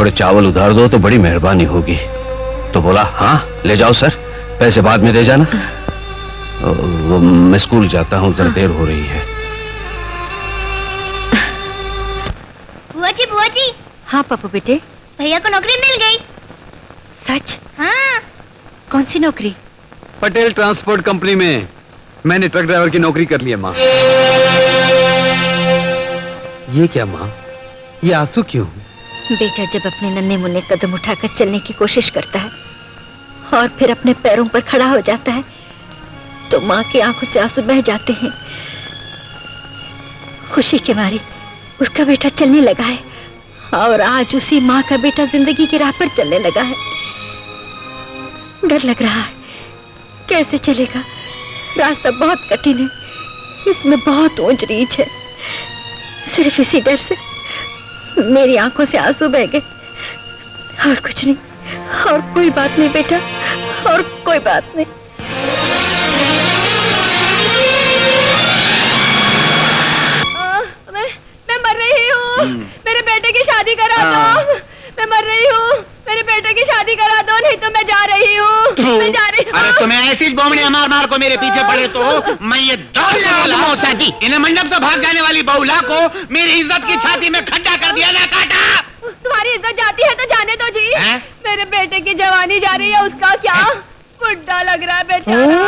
थोड़े चावल उधार दो तो बड़ी मेहरबानी होगी। तो बोला हाँ ले जाओ सर, पैसे बाद में दे जाना। मैं स्कूल जाता हूँ, जरा देर हो रही है। बुआ जी। हाँ पप्पू बेटे। भैया को नौकरी मिल गई। सच? हाँ। कौन सी नौकरी? पटेल ट्रांसपोर्ट कंपनी में मैंने ट्रक ड्राइवर की नौकरी कर ली है माँ। ये क्या माँ, ये आंसू क्यों? बेटा जब अपने नन्हे मुन्ने कदम उठाकर चलने की कोशिश करता है और फिर अपने पैरों पर खड़ा हो जाता है तो माँ की आंखों से आंसू बह जाते हैं। खुशी के मारे उसका बेटा चलने लगा है और आज उसी माँ का बेटा जिंदगी की राह पर चलने लगा है। डर लग रहा है, कैसे चलेगा? रास्ता बहुत कठिन है, इसमें बहुत ऊंच नीच है। सिर्फ इसी डर से मेरी आंखों से आंसू बह गए, और कुछ नहीं। और कोई बात नहीं बेटा, और कोई बात नहीं। मैं मर रही हूँ, मेरे बेटे की शादी करा दो। मैं मर रही हूँ, मेरे बेटे की शादी करा दो, नहीं तो मैं जा रही हूँ। मैं जा रही हूँ। अरे तुम्हें ऐसी बोमड़ियां मार मार को मेरे पीछे पड़े तो मैं ये दौड़ने वाला मौसा जी, इन्हें मंडप से भाग जाने वाली बहुला को मेरी इज्जत की छाती में खड्डा कर दिया ना काटा। तुम्हारी इज्जत जाती है तो जाने दो जी। मेरे बेटे की जवानी जा रही है, उसका क्या? बुढ़ा लग रहा है बेचारा।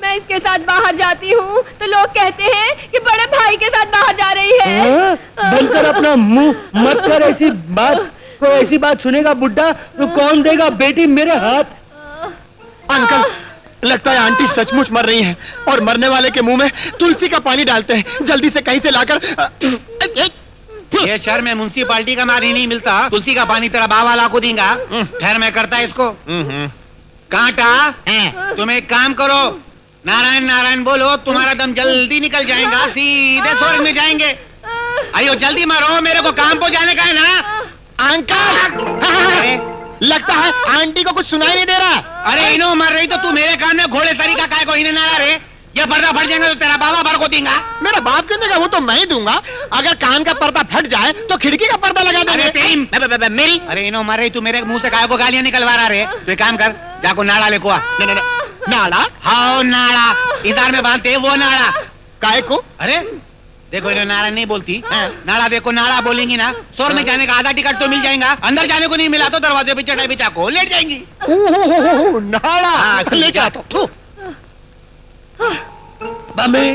मैं इसके साथ बाहर जाती हूँ तो लोग कहते हैं कि बड़े भाई के साथ बाहर जा रही है। बंद कर अपना मुंह, मत कर ऐसी बात। कोई ऐसी बात सुनेगा बुड्ढा तो कौन देगा बेटी मेरे हाथ? अंकल, लगता है आंटी सचमुच मर रही हैं और मरने वाले के मुंह में तुलसी का पानी डालते हैं। जल्दी से कहीं से लाकर। ये शहर में म्युनिसिपालिटी का मार ही नहीं मिलता, तुलसी का पानी तेरा बाबा ला को देगा। ठहर मैं करता है इसको। कांटा, तुम एक काम करो, नारायण नारायण बोलो, तुम्हारा दम जल्दी निकल जाएगा, सीधे स्वर्ग में जाएंगे। आइयो जल्दी मारो, मेरे को काम पे जाने का है ना। अंकल, लगता है आंटी को कुछ सुनाई नहीं दे रहा। अरे इनो मर रही तो तू मेरे कान में घोड़े तरीका काय को इन्हें ना रे। ये पर्दा फट जाएगा तो तेरा बाबा भर को देगा। मेरा बाप क्यों देगा? वो तो मैं ही दूंगा। अगर कान का पर्दा फट जाए तो खिड़की का पर्दा लगा देंगे। मेरी अरे इनो मर रही, तू मेरे मुंह से काय को गालियां निकलवा रहा रे। तो एक काम कर, जाको नाड़ा लेको आ। नाड़ा? हाँ नाड़ा, इधर में बांधते वो नाड़ा। काय को? अरे देखो इन्हें नाड़ा नहीं बोलती, नाड़ा देखो, नाड़ा बोलेंगी ना, स्वर्ग में जाने का आधा टिकट तो मिल जाएगा। अंदर जाने को नहीं मिला तो दरवाजे पे चढ़ाई बिछा को लेट जाएंगी। नाड़ा लेके आता। मम्मी,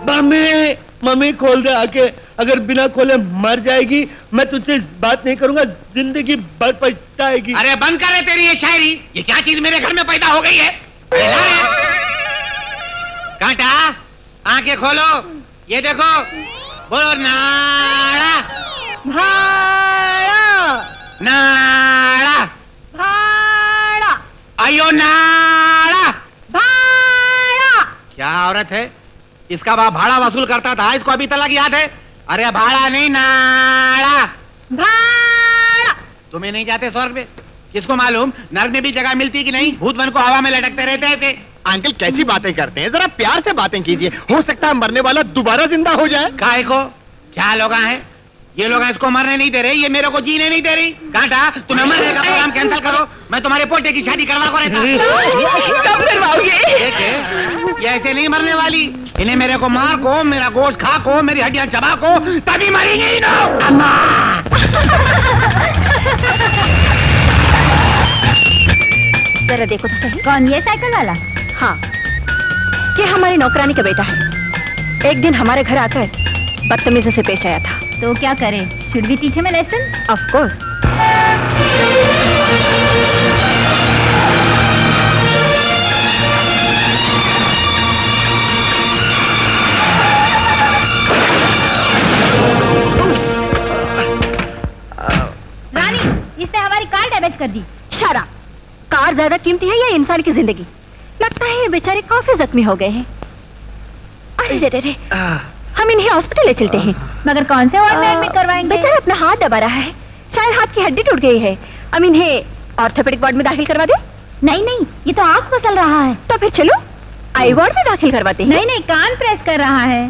मम्मी, मम्मी खोल दे आके। अगर बिना खोले मर जाएगी मैं तुझसे बात नहीं करूंगा, जिंदगी भर पछताएगी। अरे बंद करे तेरी ये शायरी। ये क्या चीज मेरे घर में पैदा हो गई है? कांटा, आंखें खोलो, ये देखो, बोलो नाड़ा भाड़ा, नाड़ा भाड़ा, आयो नाड़ा। भाड़ा। क्या औरत है, इसका बाप भाड़ा वसूल करता था, इसको अभी तक याद है? अरे भाड़ा नहीं, नाड़ा। भाड़ा। तुम्हें नहीं जाते स्वर्ग में? किसको मालूम, नर्क में भी जगह मिलती कि नहीं। भूत बन को हवा में लटकते रहते थे। अंकल कैसी बातें करते हैं, जरा प्यार से बातें कीजिए। हो सकता है मरने वाला दोबारा जिंदा हो जाए। काहे को? क्या लोग हैं ये? लोग इसको मरने नहीं दे रहे, ये मेरे को जीने नहीं दे रही। कांटा, तुम्हें मरने का प्रोग्राम कैंसिल करो, मैं तुम्हारे पोटे की शादी करवा को रहता। कब करवाओगे? ये ऐसे नहीं मरने वाली। इन्हें मेरे को मार को, मेरा गोश्त खा को, मेरी हड्डियां चबा को, तभी मरेंगे ही ना। जरा देखो तो सही। कौन? ये साइकिल वाला? हाँ, ये हमारी नौकरानी का बेटा है। एक दिन हमारे घर आकर बदतमीजी से पेश आया था। तो क्या करे? Should we teach him a lesson? Of course. Rani, इसने हमारी कार डैमेज कर दी। शराब। कार ज्यादा कीमती है या इंसान की जिंदगी? लगता है ये बेचारे काफी जख्मी हो गए हैं। अरे रे रे, हम इन्हें हॉस्पिटल ले चलते हैं। मगर कौन से वार्ड में एडमिट करवाएंगे? बेचारा अपना हाथ दबा रहा है, शायद हाथ की हड्डी टूट गई है। हम इन्हें ऑर्थोपेडिक वार्ड में दाखिल करवा दें? नहीं नहीं, ये तो आँख मसल रहा है। तो फिर चलो आई वार्ड में दाखिल करवाते हैं। नहीं नहीं, कान प्रेस कर रहा है।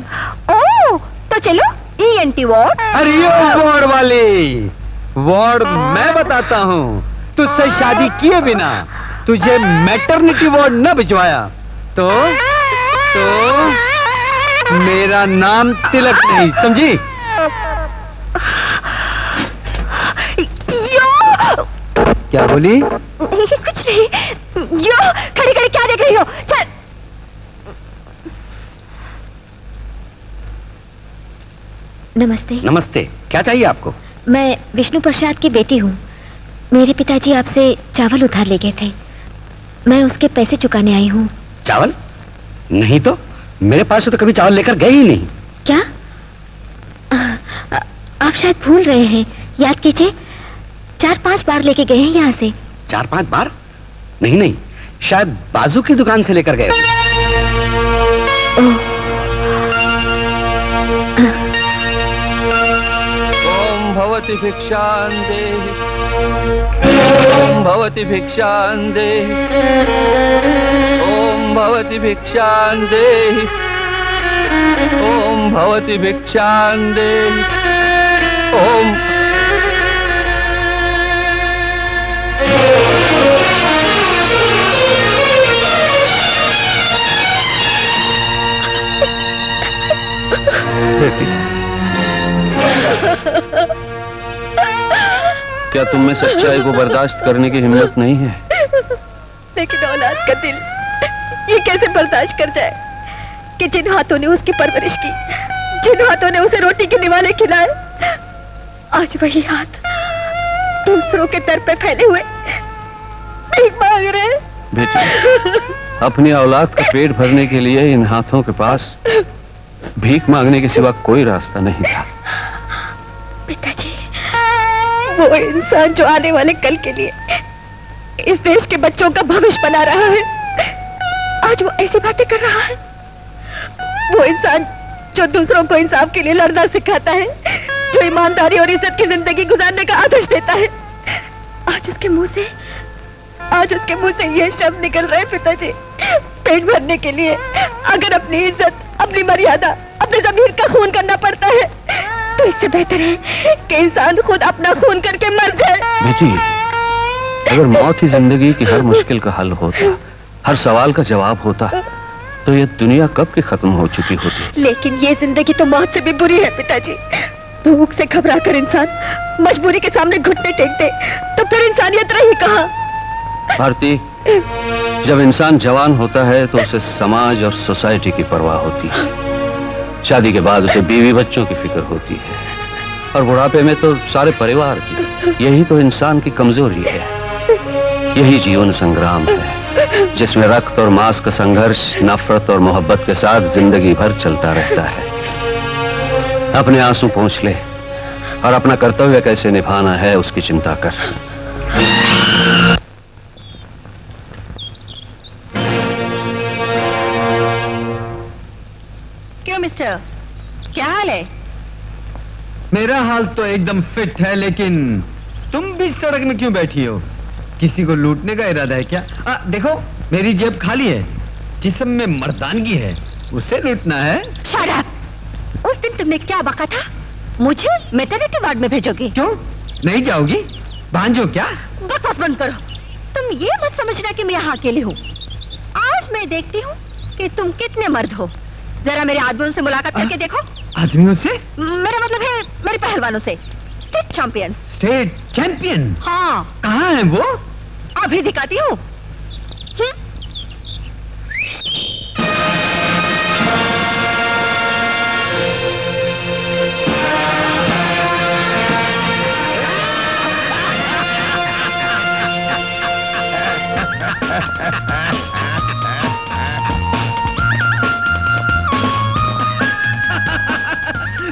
ओह, तो चलो ENT मैटरनिटी वार्ड। अरे ये वार्ड वाली, वार्ड मैं बताता हूँ। तुझसे शादी किए बिना तुझे मैटरनिटी वार्ड न भिजवाया तो मेरा नाम तिलक नहीं, समझी? क्या बोली? कुछ नहीं। यो, खड़ी खड़ी क्या देख रही हो? चल। नमस्ते। नमस्ते, क्या चाहिए आपको? मैं विष्णु प्रसाद की बेटी हूँ। मेरे पिताजी आपसे चावल उधार ले गए थे, मैं उसके पैसे चुकाने आई हूँ। चावल? नहीं तो, मेरे पास से तो कभी चावल लेकर गए ही नहीं। क्या? आप शायद भूल रहे हैं, याद कीजिए। 4-5 बार लेके गए हैं यहाँ से। 4-5 बार? नहीं, शायद बाजू की दुकान से लेकर गए। ओम भवति भिक्षां देहि, ओम भवति भिक्षां देहि, ओम भवति भिक्षां देहि, ओम भवति भिक्षां देहि, ओम। क्या तुम में सच्चाई को बर्दाश्त करने की हिम्मत नहीं है? लेकिन औलाद का दिल ये कैसे बर्दाश्त कर जाए कि जिन हाथों ने उसकी परवरिश की, जिन हाथों ने उसे रोटी के निवाले खिलाए, आज वही हाथ दूसरों के दर पे फैले हुए भीख मांग रहे हैं। बेटी, अपनी औलाद का पेट भरने के लिए इन हाथों के पास भीख मांगने के सिवा कोई रास्ता नहीं था। पिताजी, वो इंसान जो आने वाले कल के लिए इस देश के बच्चों का भविष्य बना रहा है, आज वो ऐसी बातें कर रहा है। वो इंसान जो दूसरों को इंसाफ के लिए लड़ना सिखाता है, जो ईमानदारी और इज्जत की जिंदगी गुजारने का आदर्श देता है, आज उसके मुंह से ये शब्द निकल रहे। पिताजी, पेट भरने के लिए अगर अपनी इज्जत, अपनी मर्यादा, अपने ज़मीर का खून करना पड़ता है तो इससे बेहतर है कि इंसान खुद अपना खून करके मर जाए। बेटी, अगर मौत ही जिंदगी की हर मुश्किल का हल होता, हर सवाल का जवाब होता, तो ये दुनिया कब की खत्म हो चुकी होती। लेकिन ये जिंदगी तो मौत से भी बुरी है पिताजी। भूख से घबरा कर इंसान मजबूरी के सामने घुटने टेक दे तो फिर इंसानियत रही कहाँ? भारती, जब इंसान जवान होता है तो उसे समाज और सोसाइटी की परवाह होती है। शादी के बाद उसे बीवी बच्चों की फिक्र होती है, और बुढ़ापे में तो सारे परिवार की। यही तो इंसान की कमजोरी है, यही जीवन संग्राम है, जिसमें रक्त और मांस का संघर्ष नफरत और मोहब्बत के साथ जिंदगी भर चलता रहता है। अपने आंसू पोंछ ले और अपना कर्तव्य कैसे निभाना है उसकी चिंता कर। क्यों मिस्टर, क्या हाल है? मेरा हाल तो एकदम फिट है, लेकिन तुम भी सड़क में क्यों बैठी हो? किसी को लूटने का इरादा है क्या? देखो, मेरी जेब खाली है, जिस्म में मर्दानगी है, उसे लूटना है। Shut up! उस दिन तुमने क्या बका था? मुझे मैटरनिटी वार्ड में भेजोगी? क्यों नहीं जाओगी? भांजो क्या? बकवास बंद करो। तुम ये मत समझना कि मैं यहाँ अकेली हूँ। आज मैं देखती हूँ कि तुम कितने मर्द हो। जरा मेरे आदमियों से मुलाकात करके देखो। आदमियों से? मेरा मतलब है मेरे पहलवानों से। State champion. State champion? हाँ। कहाँ है वो? अभी दिखाती हूँ।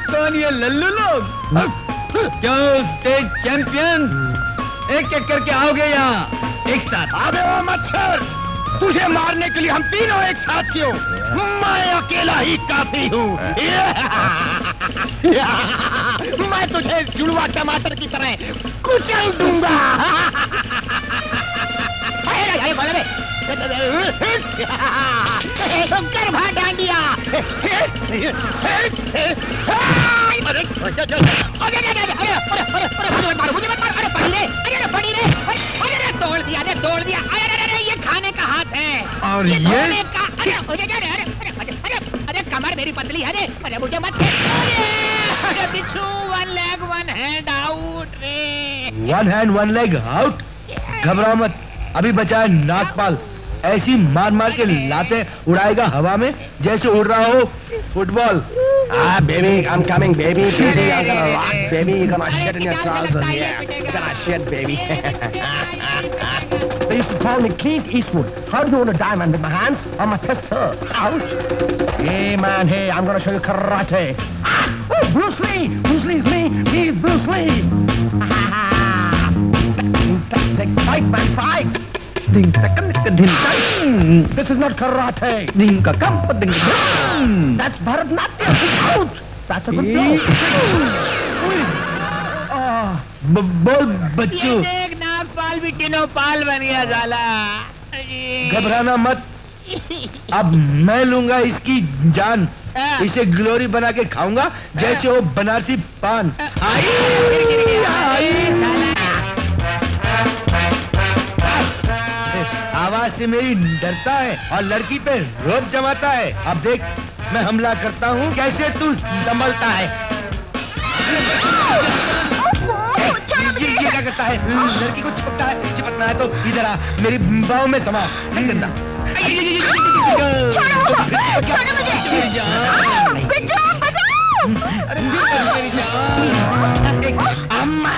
कौन ये लल्लू लोग? क्यों स्टेट चैंपियन? एक एक करके आओगे यहाँ एक साथ? अबे ओ मच्छर, तुझे मारने के लिए हम तीनों एक साथ क्यों? मैं अकेला ही काफी हूँ। मैं तुझे जुड़वा टमाटर की तरह कुचल दूंगा। कर भा डांडिया। तोड़ दिया। अरे ये खाने का हाथ है। और ये अरे कमर मेरी पतली है। अरे मुझे मत अरे बिच्छू, one leg one hand out रे। One hand one leg out. घबराओ मत, अभी बचा है नागपाल। ऐसी मार मार के लाते उड़ाएगा हवा में जैसे उड़ रहा हो football. Ah, baby, I'm coming, baby. Baby, I'm gonna rock, baby. You're gonna shit in your trousers, yeah. You're gonna shit, baby. They used to call me Clint Eastwood. How do you want a diamond, with my hands or my pistol? Ouch! Hey, man, hey, I'm gonna show you karate. Oh, Bruce Lee! Bruce Lee's me. He's Bruce Lee. Fight, man, fight! This is not karate. That's Bharatnatyam. Ouch! That's a good blow. बोल बच्चू। ये देख, नागपाल भी टिनोपाल बन गया साला। घबराना मत, अब मैं लूंगा इसकी जान। इसे ग्लोरी बना के खाऊंगा जैसे वो बनारसी पान। आवाज से मेरी डरता है और लड़की पे रोब जमाता है। अब देख मैं हमला करता हूँ, कैसे तू संभलता है। ये क्या करता है? लड़की को चिपकना है तो इधर आ, मेरी बाहों में समा। नहीं करता। अम्मा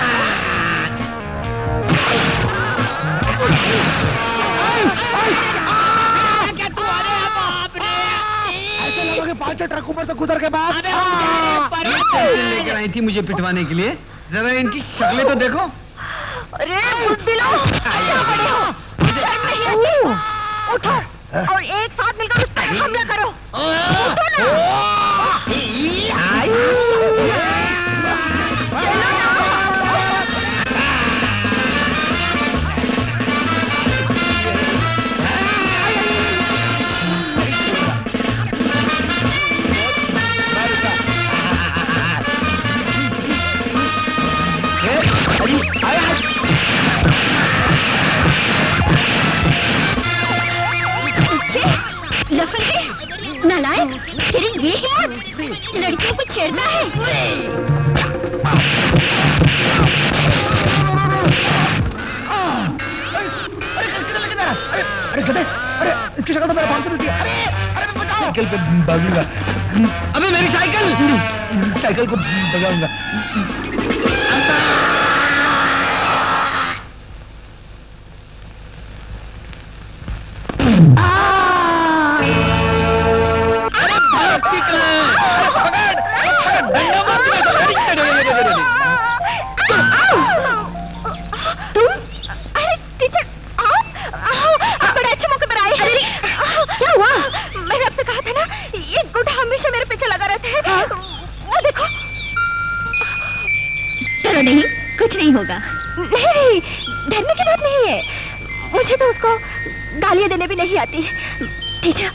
पांच ट्रक ऊपर से गुजर के बाद लेकर आई थी मुझे पिटवाने के लिए। जरा इनकी शक्लें तो देखो। अरे बुद्धिलो, क्या बड़े हो? शर्म नहीं आती? उठो और एक साथ मिलकर उस पर हमला करो। उठो ना। चलो ना। लफंगे, नालायक, तेरी ये हिम्मत, लड़कियों को छेड़ता है। अरे गधे, अरे इसकी शक्ल तो मेरे भाग से मिलती है। अरे मैं बचाओ। साइकिल पे भागूंगा। अबे मेरी साइकिल! साइकिल को भगाऊंगा। नहीं, कुछ नहीं होगा। नहीं, डरने की बात नहीं है। मुझे तो उसको गालियां देने भी नहीं आती। टीचर,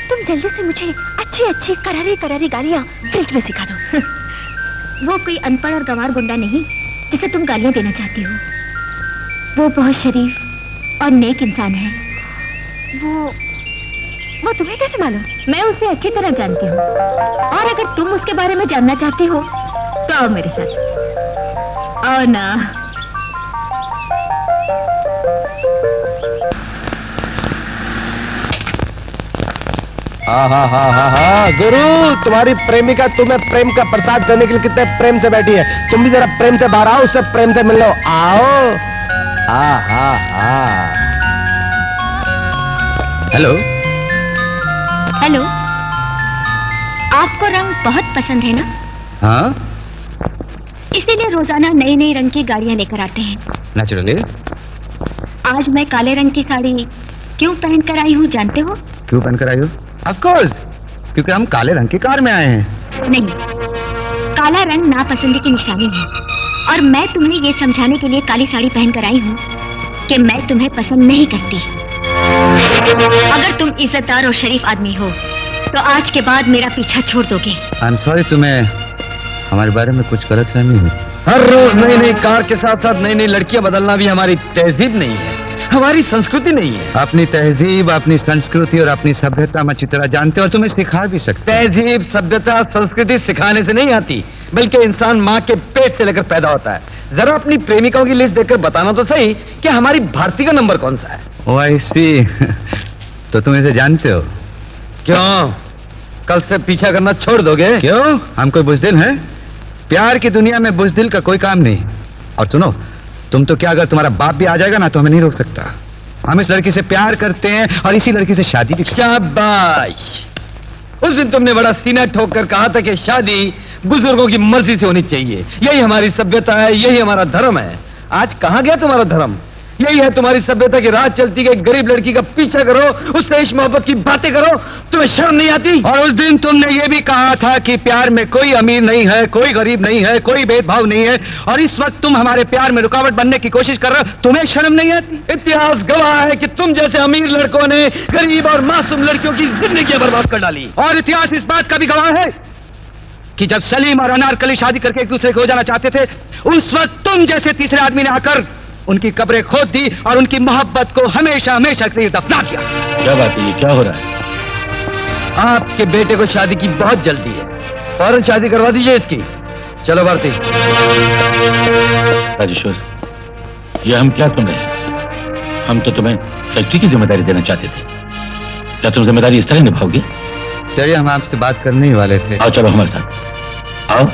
तुम जल्दी से मुझे अच्छी अच्छी करारी करारी गालियां फ्रिज में सिखा दो। वो कोई अनपढ़ और गंवार गुंडा नहीं जिसे तुम गालियां देना चाहती हो। वो बहुत शरीफ और नेक इंसान है। वो तुम्हें कैसे मालूम? मैं उसे अच्छी तरह जानती हूँ, और अगर तुम उसके बारे में जानना चाहती हो तो आओ मेरे साथ। आओ ना। हाँ गुरु, तुम्हारी प्रेमिका तुम्हें प्रेम का प्रसाद करने के लिए कितने प्रेम से बैठी है। तुम भी जरा प्रेम से बाहर आओ, उससे प्रेम से मिल लो। आओ। हेलो हेलो, आपको रंग बहुत पसंद है ना? हाँ, इसीलिए रोजाना नई नई रंग की गाड़ियां लेकर आते हैं। नेचुरली। आज मैं काले रंग की साड़ी क्यों पहन कर आई हूँ जानते हो? क्यों पहन कर आई हो? ऑफ कोर्स, क्योंकि हम काले रंग की कार में आए हैं। नहीं, काला रंग नापसंदी की निशानी है, और मैं तुम्हें ये समझाने के लिए काली साड़ी पहन कर आई हूँ कि मैं तुम्हें पसंद नहीं करती। अगर तुम इज्जतदार और शरीफ आदमी हो तो आज के बाद मेरा पीछा छोड़ दोगे। आई एम सॉरी, तुम्हें हमारे बारे में कुछ गलतफहमी हुई। हर रोज नई नई कार के साथ साथ नई नई लड़कियां बदलना भी हमारी तहजीब नहीं है, हमारी संस्कृति नहीं है। अपनी तहजीब, अपनी संस्कृति और अपनी सभ्यता में अच्छी तरह जानते हो और तुम्हें सिखा भी सकते। तहजीब, सभ्यता, संस्कृति सिखाने से नहीं आती, बल्कि इंसान माँ के पेट से लेकर पैदा होता है। जरा अपनी प्रेमिकाओं की लिस्ट देखकर बताना तो सही कि हमारी भारती का नंबर कौन सा है। ओ आई सी। तो तुम इसे जानते हो? क्यों? कल से पीछा करना छोड़ दोगे? क्यों? हम कोई बुजदिल हैं? प्यार की दुनिया में बुजदिल का कोई काम नहीं। और सुनो, तुम तो क्या, अगर तुम्हारा बाप भी आ जाएगा ना तो हमें नहीं रोक सकता। हम इस लड़की से प्यार करते हैं और इसी लड़की से शादी भी। शाबाश! उस दिन तुमने बड़ा सीना ठोक कर कहा था कि शादी बुजुर्गों की मर्जी से होनी चाहिए, यही हमारी सभ्यता है, यही हमारा धर्म है। आज कहां गया तुम्हारा धर्म? यही है तुम्हारी सभ्यता की राह चलती कि गरीब लड़की का पीछा करो, उससे इश्क मोहब्बत की बातें करो। तुम्हें शर्म नहीं आती? और उस दिन तुमने ये भी कहा था कि प्यार में कोई अमीर नहीं है, कोई गरीब नहीं है, कोई भेदभाव नहीं है, और इस वक्त तुम हमारे प्यार में रुकावट बनने की कोशिश कर रहे हो। तुम्हें शर्म नहीं आती? इतिहास गवाह है कि तुम जैसे अमीर लड़कों ने गरीब और मासूम लड़कियों की जिंदगी बर्बाद कर डाली। और इतिहास इस बात का भी गवाह है कि जब सलीम और अनारकली शादी करके एक दूसरे को हो जाना चाहते थे, उस वक्त तुम जैसे तीसरे आदमी ने आकर उनकी कब्रें खोद दी और उनकी मोहब्बत को हमेशा हमेशा के लिए दफना दिया। क्या बात है, ये क्या हो रहा है? आपके बेटे को शादी की बहुत जल्दी है, फौरन शादी करवा दीजिए इसकी। चलो भारती। राजेश्वर, ये हम क्या सुन रहे हैं? हम तो तुम्हें फैक्ट्री की जिम्मेदारी देना चाहते थे, क्या तुम जिम्मेदारी इस तरह निभाओगे? चलिए, हम आपसे बात करने ही वाले थे। आओ, चलो हमारे साथ आओ।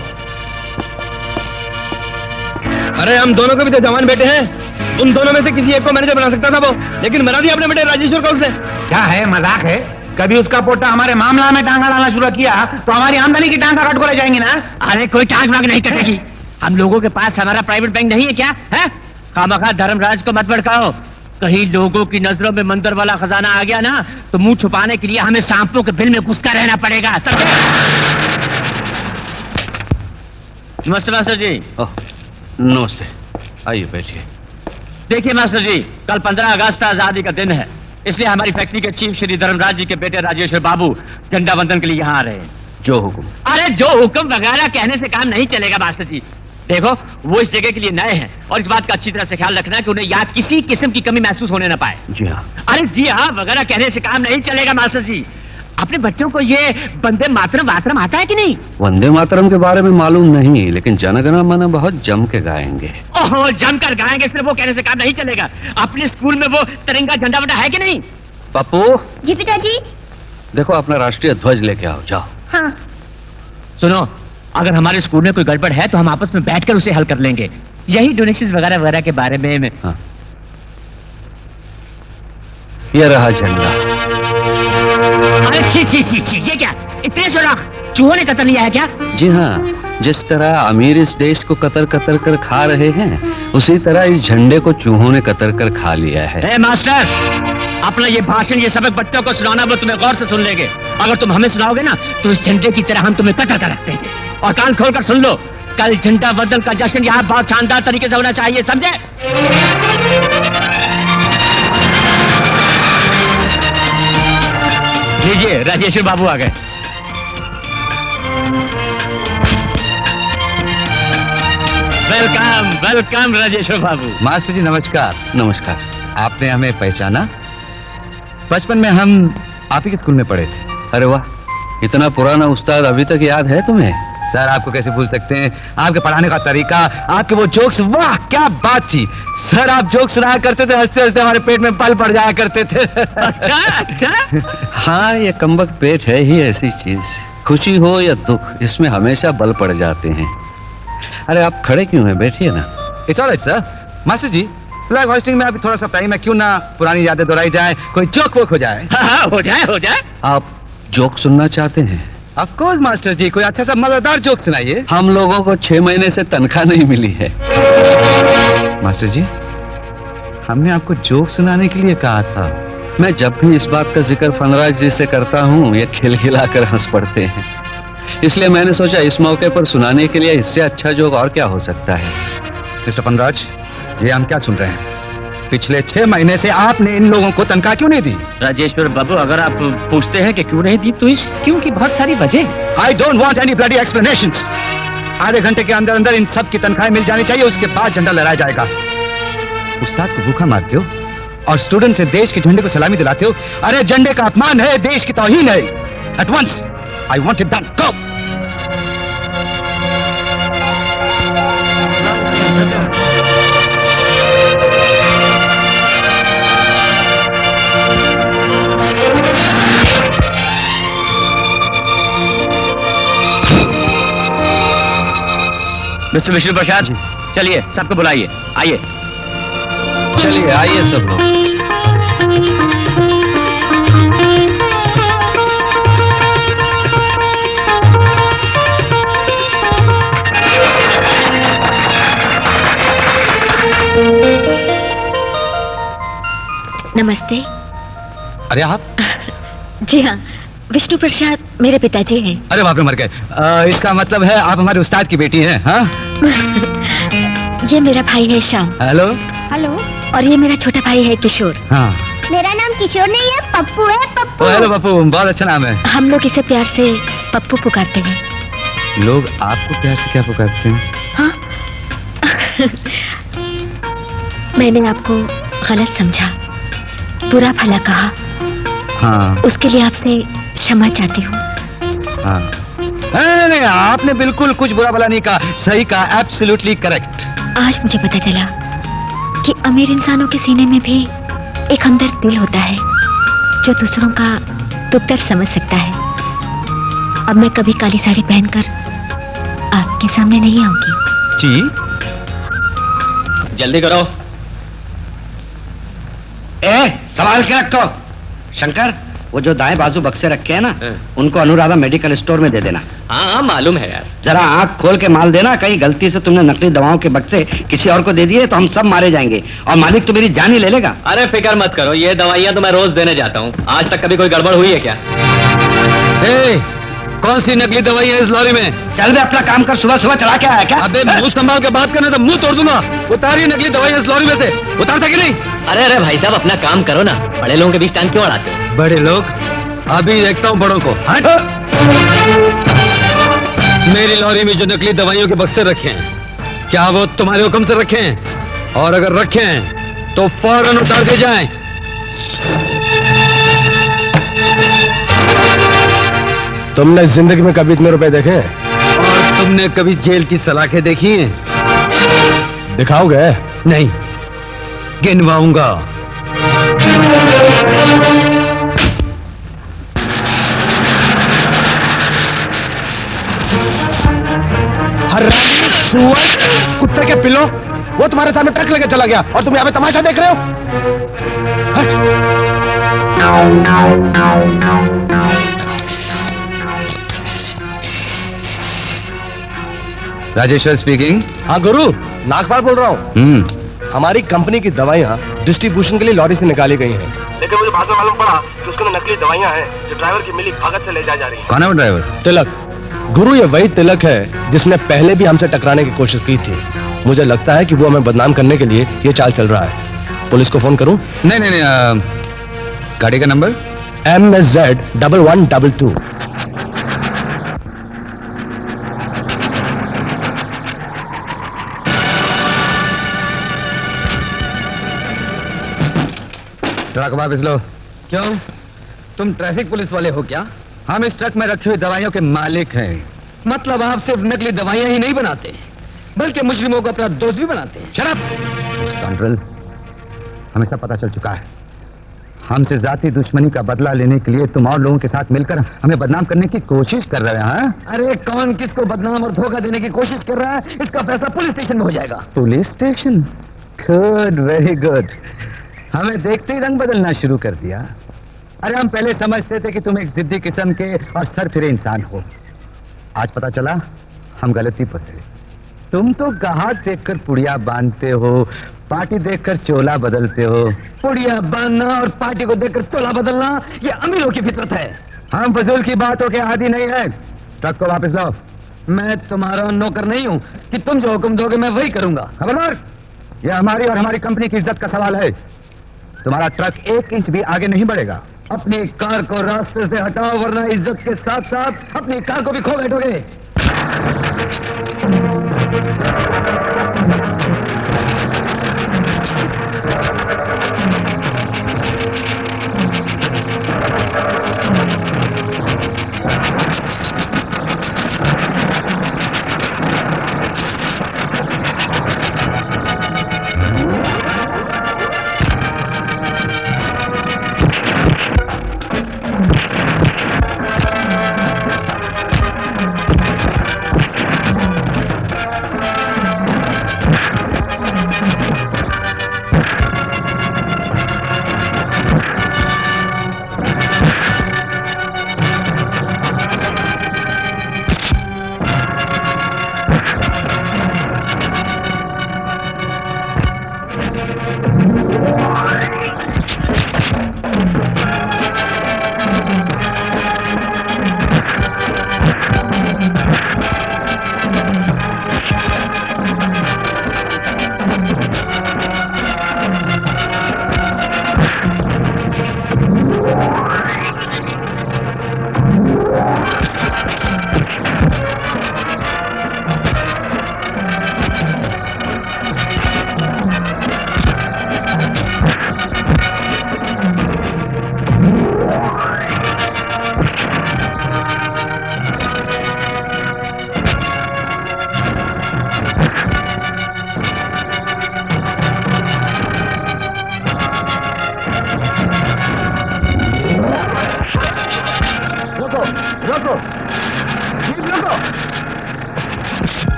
अरे हम दोनों के भी तो जवान बेटे हैं, उन दोनों में से किसी एक को मैनेजर बना सकता था वो, लेकिन बना दिया अपने बेटे राजेश्वर को उसने। क्या है, मजाक है? कभी उसका पोता हमारे मामला में टांगा डालना शुरू किया तो हमारी आमदनी की टांगा काट को ले जाएंगे ना। अरे कोई टांग वांग नहीं कटेगी। हम लोगों के पास हमारा प्राइवेट बैंक नहीं है क्या? है खामखा धर्मराज को मत भड़काओ, कहीं लोगों की नजरों में मंदिर वाला खजाना आ गया ना तो मुंह छुपाने के लिए हमें सांपों के बिल में घुसकर रहना पड़ेगा। नमस्ते मास्टर जी। नमस्ते, आइए बैठिए। देखिए मास्टर जी, कल 15 अगस्त आजादी का दिन है, इसलिए हमारी फैक्ट्री के चीफ श्री धर्मराज जी के बेटे राजेश्वर बाबू झंडा वंदन के लिए यहाँ आ रहे हैं। जो हुक्म। अरे जो हुक्म वगैरह कहने से काम नहीं चलेगा मास्टर जी। देखो, वो इस जगह के लिए नए हैं और इस बात का अच्छी तरह से ख्याल रखना कि उन्हें यहाँ किसी किस्म की कमी महसूस होने न पाए। जी हाँ। अरे जी हाँ वगैरह कहने से काम नहीं चलेगा मास्टर जी। अपने बच्चों को ये वंदे मातरम वातरम आता है कि नहीं? वंदे मातरम के बारे में मालूम नहीं, लेकिन जनगणना मन बहुत जम के गाएंगे। ओहो, जमकर गाएंगे, सिर्फ वो कहने से काम नहीं चलेगा। अपने स्कूल में वो तिरंगा झंडा वंडा है कि नहीं? पप्पू। जी पिताजी। देखो, अपना राष्ट्रीय ध्वज लेके आओ, जाओ। हाँ। सुनो, अगर हमारे स्कूल में कोई गड़बड़ है तो हम आपस में बैठकर उसे हल कर लेंगे। यही डोनेशन वगैरह वगैरह के बारे में। हाँ। ये रहा झंडा। अरे छी छी छी छी, ये क्या? इतने सुराख चूहों ने कतर लिया है क्या? जी हाँ, जिस तरह अमीर इस देश को कतर कतर कर खा रहे हैं, उसी तरह इस झंडे को चूहों ने कतर कर खा लिया है। मास्टर, अपना ये भाषण, ये सबक बच्चों को सुनाना वो तुम्हें गौर से सुन लेंगे। अगर तुम हमें सुनाओगे ना तो इस झंडे की तरह हम तुम्हें कतर कर रखते हैं। और कान खोलकर सुन लो, कल झंडा वंदन का जश्न यहाँ बहुत शानदार तरीके से होना चाहिए, समझे? लीजिए, राजेश्वर बाबू आ गए। वेलकम वेलकम राजेश्वर बाबू। मास्टर जी नमस्कार। नमस्कार। आपने हमें पहचाना? बचपन में हम आप ही के स्कूल में पढ़े थे। अरे वाह, इतना पुराना उस्ताद अभी तक याद है तुम्हें? सर, आपको कैसे भूल सकते हैं, आपके पढ़ाने का तरीका, आपके वो जोक्स, वाह क्या बात थी सर। आप जोक सुनाया करते थे, हंसते हंसते हमारे पेट में पल पड़ जाया करते थे। अच्छा अच्छा। हाँ, ये कमबख्त पेट है ही ऐसी चीज, खुशी हो या दुख, इसमें हमेशा बल पड़ जाते हैं। अरे आप खड़े क्यों हैं, बैठिए ना। It's alright sir. Master ji, flag hoisting में अभी थोड़ा सा टाइम है, क्यों ना पुरानी यादें दोहराई जाए, कोई जोक वोक हो जाए। हाँ, हो जाए हो जाए। आप जोक सुनना चाहते हैं? ऑफ कोर्स मास्टर जी, कोई अच्छा सा मजेदार जोक सुनाइए। हम लोगों को 6 महीने से तनख्वाह नहीं मिली है। मास्टर जी, हमने आपको जोक सुनाने के लिए कहा था। मैं जब भी इस बात का जिक्र फनराज जी से करता हूँ, ये खिलखिलाकर हंस पड़ते हैं, इसलिए मैंने सोचा इस मौके पर सुनाने के लिए इससे अच्छा जोक और क्या हो सकता है। मिस्टर फनराज, ये हम क्या सुन रहे हैं? पिछले 6 महीने से आपने इन लोगों को तनख्वाह क्यों नहीं दी? राजेश्वर बाबू, अगर आप पूछते हैं कि क्यों नहीं दी, तो इस क्यों की बहुत सारी वजह। I don't want any bloody explanations. आधे घंटे के अंदर अंदर इन सब की तनख्वाहें मिल जानी चाहिए, उसके बाद झंडा लहराया जाएगा। उस्ताद को भूखा मारते हो और स्टूडेंट से देश के झंडे को सलामी दिलाते हो। अरे झंडे का अपमान है, देश की तौहीन है। At once I want it done. Go. Mister Vishnu Prasad, चलिए सबको बुलाइए, आइए। चलिए आइए सब लोग। नमस्ते। अरे आप? जी हाँ, विष्णु प्रसाद मेरे पिताजी हैं। अरे बाप रे, मर गए। इसका मतलब है आप हमारे उस्ताद की बेटी हैं? हाँ? ये मेरा भाई है श्याम। हेलो। हेलो। और ये मेरा छोटा भाई है किशोर। हाँ। मेरा नाम किशोर नहीं है, पप्पू है, पप्पू। हेलो पप्पू, बहुत अच्छा नाम है। हम लोग इसे प्यार से पप्पू पुकारते हैं। लोग आपको प्यार से क्या पुकारते हैं? हाँ? मैंने आपको गलत समझा, बुरा भला कहा। हाँ। उसके लिए आपसे क्षमा चाहती हूँ। हाँ। नहीं, आपने बिल्कुल कुछ बुरा भला नहीं कहा, सही कहा, एब्सोल्युटली करेक्ट। आज मुझे पता चला कि अमीर इंसानों के सीने में भी एक हमदर्द दिल होता है जो दूसरों का दुख दर्द समझ सकता है। अब मैं कभी काली साड़ी पहनकर आपके सामने नहीं आऊंगी। जी। जल्दी करो। सवाल क्या रखो? शंकर, वो जो दाएं बाजू बक्से रखे हैं ना, उनको अनुराधा मेडिकल स्टोर में दे देना। हाँ मालूम है यार। जरा आंख खोल के माल देना, कहीं गलती से तुमने नकली दवाओं के बक्से किसी और को दे दिए तो हम सब मारे जाएंगे और मालिक तो मेरी जान ही ले लेगा। अरे फिक्र मत करो, ये दवाइयाँ तो मैं रोज देने जाता हूँ। आज तक कभी कोई गड़बड़ हुई है क्या? कौन सी नकली दवाई है इस लॉरी में? चल बे, अपना काम कर, सुबह सुबह चला के आया क्या? अबे मुंह संभाल के बात करना तो मुंह तोड़ दूंगा। उतारिए नकली दवाई इस लॉरी में से, उतार सके नहीं? अरे अरे भाई साहब, अपना काम करो ना, बड़े लोगों के बीच टांग क्यों अड़ाते हो? बड़े लोग? अभी देखता हूँ बड़ों को। हट। मेरी लॉरी में जो नकली दवाइयों के बक्से रखे हैं, क्या वो तुम्हारे हुक्म से रखे हैं? और अगर रखे हैं तो फौरन उतार दे जाएं। तुमने जिंदगी में कभी इतने रुपए देखे हैं? और तुमने कभी जेल की सलाखें देखी हैं? दिखाओगे? नहीं, गिनवाऊंगा। कुत्ते के पिलो, वो तुम्हारे सामने ट्रक लेके चला गया और तुम यहाँ पे तमाशा देख रहे हो? हट। राजेश्वर स्पीकिंग। हाँ गुरु, नागपाल बोल रहा हूँ। हमारी कंपनी की दवाइयाँ डिस्ट्रीब्यूशन के लिए लॉरी से निकाली गई हैं। लेकिन मुझे बाद में मालूम पड़ा कि उसके अंदर नकली दवाइयाँ हैं जो ड्राइवर की मिली भगत से ले जा रही हैं। कौन है वो ड्राइवर? तिलक। गुरु, ये वही तिलक है जिसने पहले भी हमसे टकराने की कोशिश की थी। मुझे लगता है कि वो हमें बदनाम करने के लिए ये चाल चल रहा है। पुलिस को फोन करूं? नहीं नहीं नहीं, गाड़ी का नंबर MSZ1122। ट्रक वापस लो। क्यों, तुम ट्रैफिक पुलिस वाले हो क्या? हम इस ट्रक में रखी हुई दवाइयों के मालिक हैं। मतलब आप सिर्फ नकली दवाइयां ही नहीं बनाते, बल्कि मुजरिमों को अपना दोस्त भी बनाते हैं। शराब स्काउंड्रल, हमें सब पता चल चुका है। हमसे जाति दुश्मनी का बदला लेने के लिए तुम और लोगों के साथ मिलकर हमें बदनाम करने की कोशिश कर रहे हैं। अरे कौन किसको बदनाम और धोखा देने की कोशिश कर रहा है, इसका फैसला पुलिस स्टेशन में हो जाएगा। Police station? Good, very good. हमें देखते ही रंग बदलना शुरू कर दिया। अरे हम पहले समझते थे कि तुम एक जिद्दी किस्म के और सरफिरे इंसान हो। आज पता चला हम गलती पर थे। तुम तो गाहक देखकर पुड़िया बांधते हो, पार्टी देखकर चोला बदलते हो। पुड़िया बांधना और पार्टी को देखकर चोला बदलना ये अमीरों की फितरत है। हम फजूल की बातों के आदी नहीं है। ट्रक को वापस लाओ। मैं तुम्हारा नौकर नहीं हूं कि तुम जो हुक्म दोगे मैं वही करूंगा। खबरदार, यह हमारी और हमारी कंपनी की इज्जत का सवाल है। तुम्हारा ट्रक 1 इंच भी आगे नहीं बढ़ेगा। अपनी कार को रास्ते से हटाओ, वरना इज्जत के साथ साथ अपनी कार को भी खो बैठोगे।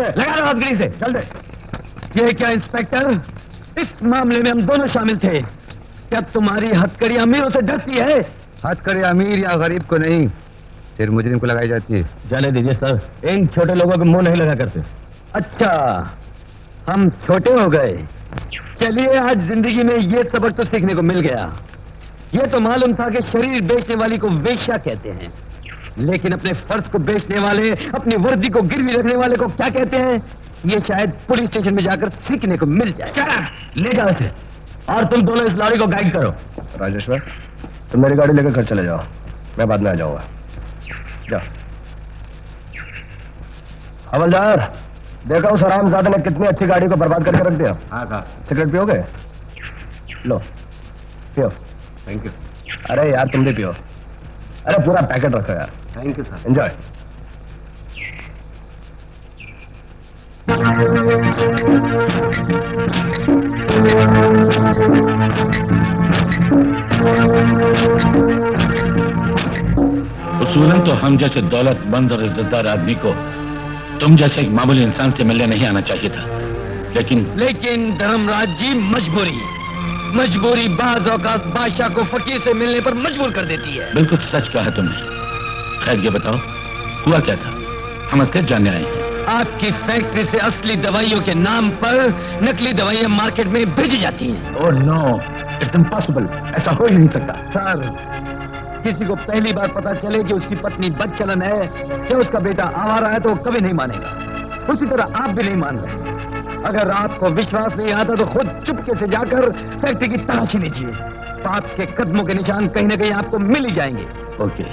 लगा लो हथकड़ी से, चल दे। ये क्या इंस्पेक्टर, इस मामले में हम दोनों शामिल थे। क्या तुम्हारी हथकड़ी अमीरों से डरती है? हथकड़ी अमीर या गरीब को नहीं, सिर्फ मुजरिम को लगाई जाती है। जाने दीजिए सर, इन छोटे लोगों को मुंह नहीं लगा करते। अच्छा, हम छोटे हो गए। चलिए, आज जिंदगी में ये सबक तो सीखने को मिल गया। ये तो मालूम था कि शरीर बेचने वाली को वेश्या कहते हैं, लेकिन अपने फर्ज को बेचने वाले, अपनी वर्दी को गिरवी रखने वाले को क्या कहते हैं, ये शायद पुलिस स्टेशन में जाकर सीखने को मिल जाए। ले जाओ इसे, और तुम दोनों इस लॉरी को गाइड करो। राजेश्वर, तुम मेरी गाड़ी लेकर घर चले जाओ, मैं बाद में आ जाऊंगा। जाओ। हवलदार, देखा उस हरामजादे ने कितनी अच्छी गाड़ी को बर्बाद करके रख दिया। हाँ साहब। सिगरेट पियोगे? लो, पियो। Thank you. अरे यार, तुम भी पियो। अरे पूरा पैकेट रखो यार। Thank you sir. एंजॉय। उसूलन तो हम जैसे दौलतमंद और इज्जतदार आदमी को तुम जैसे एक मामूली इंसान से मिलने नहीं आना चाहिए था, लेकिन धर्मराज जी, मजबूरी बाज औकात बादशाह को फकीर से मिलने पर मजबूर कर देती है। बिल्कुल सच कहा तुमने। खैर ये बताओ, हुआ क्या था? हम असलियत जानने आए हैं। आपकी फैक्ट्री से असली दवाइयों के नाम पर नकली दवाइयां मार्केट में भेजी जाती हैं। ओह नो, इट्स इम्पॉसिबल, ऐसा हो ही नहीं सकता। सर, किसी को पहली बार पता चले कि उसकी पत्नी बदचलन है या उसका बेटा आवारा है तो वो कभी नहीं मानेगा। उसी तरह आप भी नहीं मान रहे। अगर आपको विश्वास नहीं आता तो खुद चुपके से जाकर फैक्ट्री की तलाशी लीजिए। पाप के कदमों के निशान कहीं ना कहीं आपको मिल ही जाएंगे। ओके।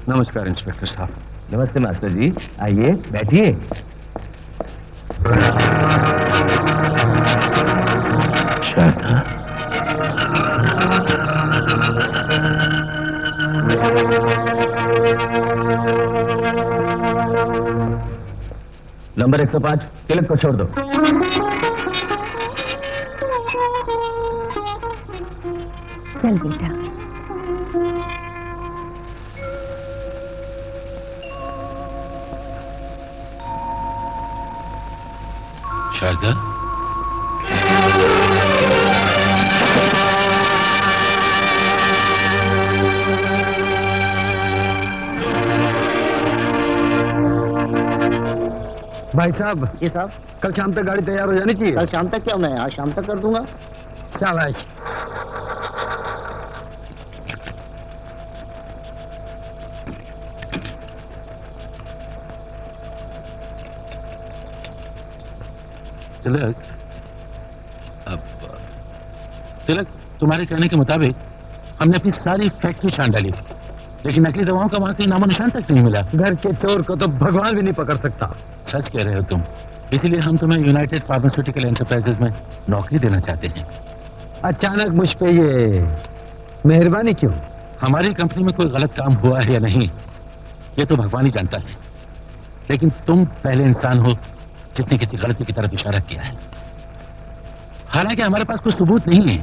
नमस्कार इंस्पेक्टर साहब। नमस्ते मास्टर जी, आइए बैठिए। शारदा, नंबर 105, तिलक को छोड़ दो। चल बेटा। शारदा, भाई साहब। जी साहब। कल शाम तक गाड़ी तैयार हो जानी चाहिए। कल शाम तक क्या, मैं आज शाम तक कर दूंगा। शाबाश। तिलक, तुम्हारे कहने के मुताबिक हमने अपनी सारी फैक्ट्री छान डाली, लेकिन नकली दवाओं का वहां कहीं नामो निशान तक नहीं मिला। घर के चोर को तो भगवान भी नहीं पकड़ सकता। सच कह रहे हो तुम, इसीलिए हम तुम्हें यूनाइटेड फार्मास्यूटिकल एंटरप्राइजेज में नौकरी देना चाहते हैं। अचानक मुझ पे ये मेहरबानी क्यों? हमारी कंपनी में कोई गलत काम हुआ है या नहीं, ये तो भगवान ही जानता है, लेकिन तुम पहले इंसान हो जिसने किसी गलती की तरफ इशारा किया है। हालांकि हमारे पास कोई सबूत नहीं है,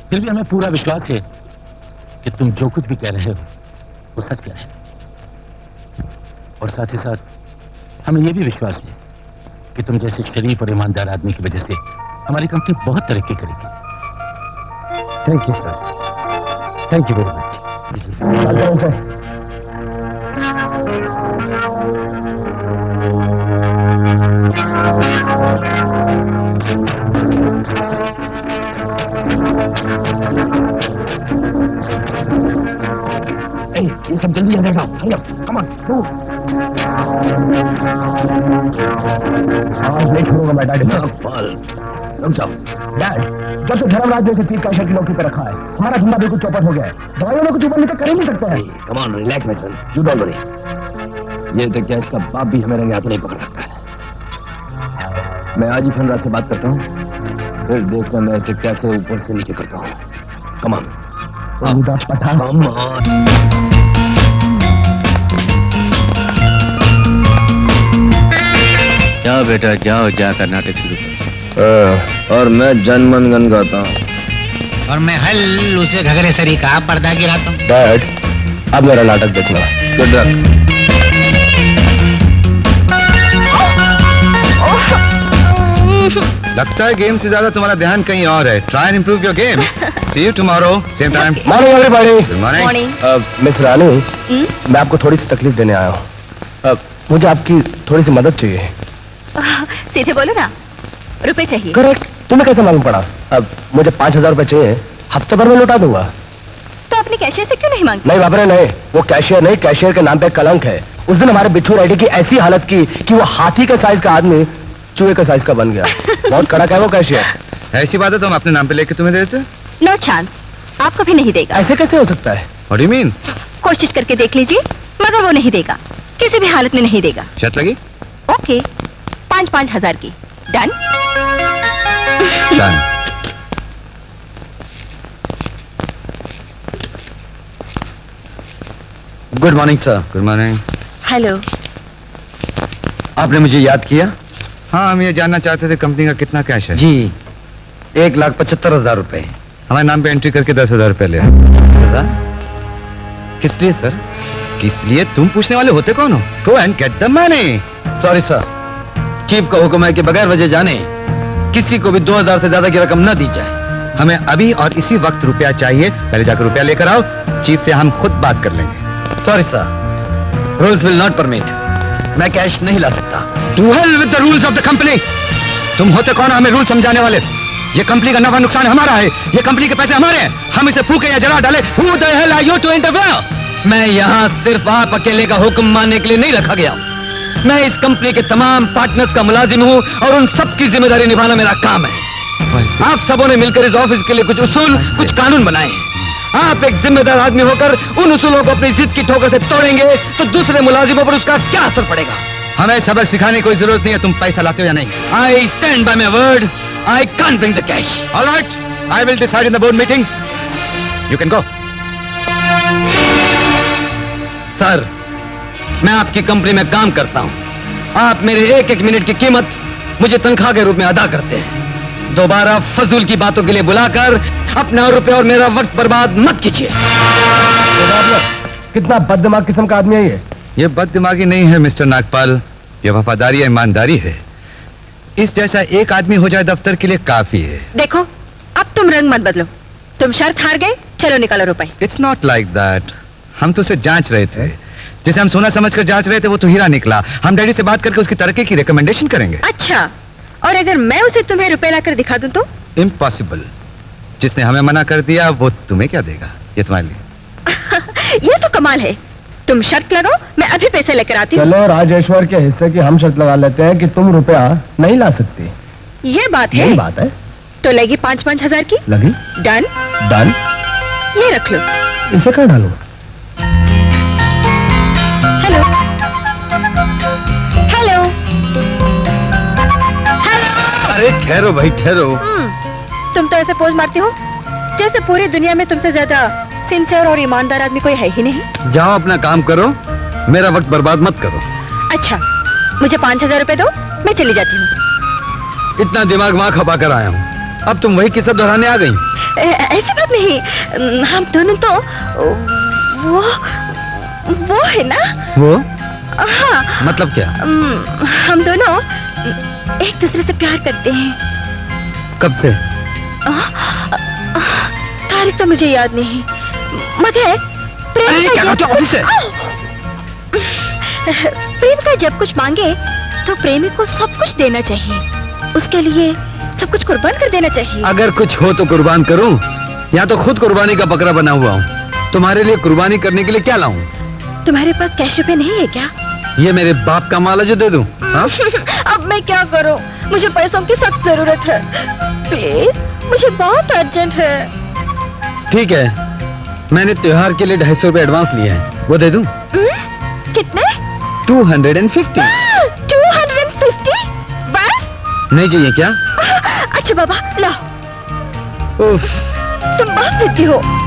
फिर भी हमें पूरा विश्वास है कि तुम जो कुछ भी कह रहे हो वो सच कह रहे हो। और साथ ही साथ हमें यह भी विश्वास है कि तुम जैसे शरीफ और ईमानदार आदमी की वजह से हमारी कंपनी बहुत तरक्की करेगी। Thank you sir, thank you very much. ये सब जल्दी आ जाएगा। Come on, move. आज लेट होगा मैं डैड। रुक जाओ डैड, जब से धर्मराज ने इसे चीफ कैशियर की नौकरी पर रखा है, हमारा धंधा बिल्कुल चौपट हो गया है। दवाइयों में कुछ ऊपर नीचे कर ही नहीं सकते हैं। Come on, relax my son, you don't worry. ये तो क्या इसका बाप भी हमें रंगे हाथों नहीं पकड़ सकता है। मैं आज ही फनराज से बात करता हूँ, फिर देखना मैं इसे कैसे ऊपर से नीचे करता हूँ। Come on Pathan. Come on. क्या बेटा जाओ, जाकर नाटक शुरू कर। और मैं जनमन गन गाता हूँ। और मैं हल उसे घगरे सरी का पर्दा गिराता हूँ। डैड, अब मेरा नाटक देखना। Good luck. लगता है गेम से ज्यादा तुम्हारा ध्यान कहीं और है। Try and improve your game. See you tomorrow same time. Morning everybody. Good morning. Miss Rani, मैं आपको थोड़ी सी तकलीफ देने आया हूँ। मुझे आपकी थोड़ी सी मदद चाहिए। सीधे बोलो ना, रुपए चाहिए। करेक्ट, तुम्हें कैसे मालूम पड़ा? अब मुझे 5,000 रुपए चाहिए, हफ्ते भर में लौटा दूंगा। तो अपने कैशियर से क्यों नहीं मांगते? नहीं बाबरे नहीं, वो कैशियर नहीं, कैशियर के नाम पे कलंक है। उस दिन हमारे बिच्छू रेड्डी की ऐसी हालत की कि वो हाथी के साइज का आदमी चूहे के साइज का बन गया। बहुत कड़क है वो कैशियर। ऐसी बात है तो हम अपने नाम पे लेके तुम्हें देते। नो चांस, आपको भी नहीं देगा। ऐसे कैसे हो सकता है? What do you mean? कोशिश करके देख लीजिए, मगर वो नहीं देगा, किसी भी हालत में नहीं देगा। शर्त लगी? ओके, 5-5 हजार की। Done? Done. Good morning sir. Good morning. Hello. आपने मुझे याद किया? हाँ, हम ये जानना चाहते थे कंपनी का कितना कैश है। जी 1,75,000 रुपए। हमारे नाम पे एंट्री करके 10,000 रुपए ले। किस लिए सर? किस लिए तुम पूछने वाले होते कौन हो? Go and get the money. Sorry sir, chief का हुक्म है कि बगैर वजह जाने किसी को भी 2,000 से ज्यादा की रकम न दी जाए। हमें अभी और इसी वक्त रुपया चाहिए। पहले जाकर रुपया लेकर आओ, चीफ से हम खुद बात कर लेंगे। Sorry sir, rules will not permit. मैं कैश नहीं ला सकता। To hell with the rules of the company. तुम होते कौन हमें रूल समझाने वाले? ये कंपनी का नफा नुकसान हमारा है, ये कंपनी के पैसे हमारे हैं। हम इसे फूके या जला डाले। Who the hell are you to interfere? मैं यहाँ सिर्फ आप अकेले का हुक्म मानने के लिए नहीं रखा गया। मैं इस कंपनी के तमाम पार्टनर्स का मुलाजिम हूँ और उन सबकी जिम्मेदारी निभाना मेरा काम है। आप सबों ने मिलकर इस ऑफिस के लिए कुछ उसूल, कुछ कानून बनाए हैं। आप एक जिम्मेदार आदमी होकर उन उसूलों को अपनी जिद की ठोकर से तोड़ेंगे तो दूसरे मुलाजिमों पर उसका क्या असर पड़ेगा? हमें सबक सिखाने की कोई जरूरत नहीं है। तुम पैसा लाते हो या नहीं? I stand by my word. I can't bring the cash. All right, I will decide in the board meeting. You can go. Sir, मैं आपकी कंपनी में काम करता हूँ। आप मेरे एक एक मिनट की कीमत मुझे तनख्वाह के रूप में अदा करते हैं। दोबारा फजूल की बातों के लिए बुलाकर अपना रुपए और मेरा वक्त बर्बाद मत कीजिए। कितना बददिमाग किस्म का आदमी है ये बददिमागी नहीं है मिस्टर नागपाल, ये वफादारी है, ईमानदारी है। इस जैसा एक आदमी हो जाए दफ्तर के लिए काफी है। देखो, अब तुम रंग मत बदलो। तुम शर्त हार गए, चलो निकालो रुपए। It's not like that. हम तो उसे जांच रहे थे। जिसे हम सोना समझकर जांच रहे थे वो तो हीरा निकला। हम डैडी से बात करके उसकी तरक्की की रिकमेंडेशन करेंगे। अच्छा, और अगर मैं उसे तुम्हें रुपए लाकर दिखा दूं तो? इम्पॉसिबल। जिसने हमें मना कर दिया वो तुम्हें क्या देगा? ये तुम्हारे लिए। ये तो कमाल है। तुम शर्त लगाओ, मैं अभी पैसे लेकर आती हूँ। चलो, राजेश्वर के हिस्से की हम शर्त लगा लेते हैं कि तुम रुपया नहीं ला सकती। ये बात है? यही बात है। तो लगी 5-5 हजार की। लगी। डन। डन। ये रख लो। इसे कहाँ डालूं? हेलो हेलो अरे ठहरो भाई ठहरो। तुम तो ऐसे पोज मारती हो जैसे पूरी दुनिया में तुमसे ज्यादा सिंसियर और ईमानदार आदमी कोई है ही नहीं। जाओ अपना काम करो, मेरा वक्त बर्बाद मत करो। अच्छा, मुझे 5,000 रुपए दो, मैं चली जाती हूँ। इतना दिमाग वहां खपा कर आया हूँ, अब तुम वही किस्सा दोहराने आ गई। ऐसी बात नहीं, हम दोनों तो वो है ना। वो? हाँ। मतलब क्या? हम दोनों एक दूसरे से प्यार करते हैं। कब से? तारीख तो मुझे याद नहीं, मगर प्रेम का जब कुछ मांगे तो प्रेमी को सब कुछ देना चाहिए, उसके लिए सब कुछ कुर्बान कर देना चाहिए। अगर कुछ हो तो कुर्बान करूं, या तो खुद कुर्बानी का बकरा बना हुआ हूँ। तुम्हारे लिए कुर्बानी करने के लिए क्या लाऊं? तुम्हारे पास कैश रुपए नहीं है क्या? ये मेरे बाप का माल है जो दे दूं? अब मैं क्या करूं? मुझे पैसों की सख्त जरूरत है, प्लीज, मुझे बहुत अर्जेंट है। ठीक है, मैंने त्योहार के लिए 250 रुपए एडवांस लिए हैं, वो दे दूं? कितने? 250। 250? बस? नहीं चाहिए क्या? अच्छा बाबा, लो। उफ। तुम बहुत जिद्दी हो।